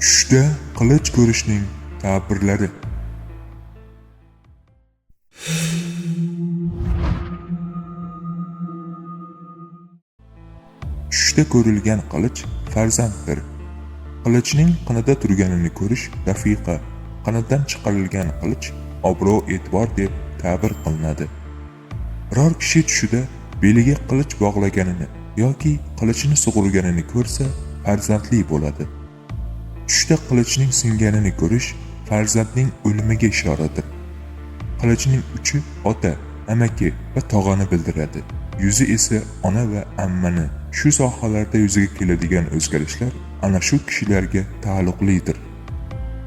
Tushda qilich ko'rishning ta'birlari. Tushda ko'rilgan qilich farzanddir. Qilichning qinida turganini ko'rish rafiqa, qinidan chiqarilgan qilich obro'-e'tibor deb ta'bir qilinadi. Biror kishi tushida beliga qilich bog'laganini yoki qilichni sug'urganini ko'rsa farzandli bo'ladi. Tushda qilichning singanini ko'rish farzandning o'limiga ishoradir. Qilichning uchi ota, amaki va tog'ani bildiradi. Yuzi esa ona va ammani. Shu sohalarda yuzaga keladigan o'zgarishlar ana shu kishilarga taalluqlidir.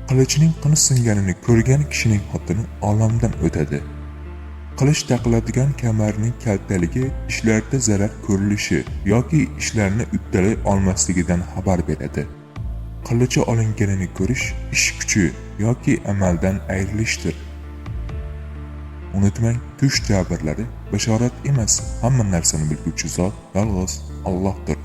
Qilichning qini singanini ko'rgan kishining xotini olamdan o'tadi. Qilich taqiladigan kamarning kaltaligi ishlarda zarar ko'rilishi yoki ishlarni uddalay olmasligidan xabar beradi. Qilichi olinganini ko'rish ish kuchi yoki amaldan ayrilishdir. Unutmang, tush ta'birlari bashorat emas, hamma narsani bilguvchi zot yolg'iz Allohdir.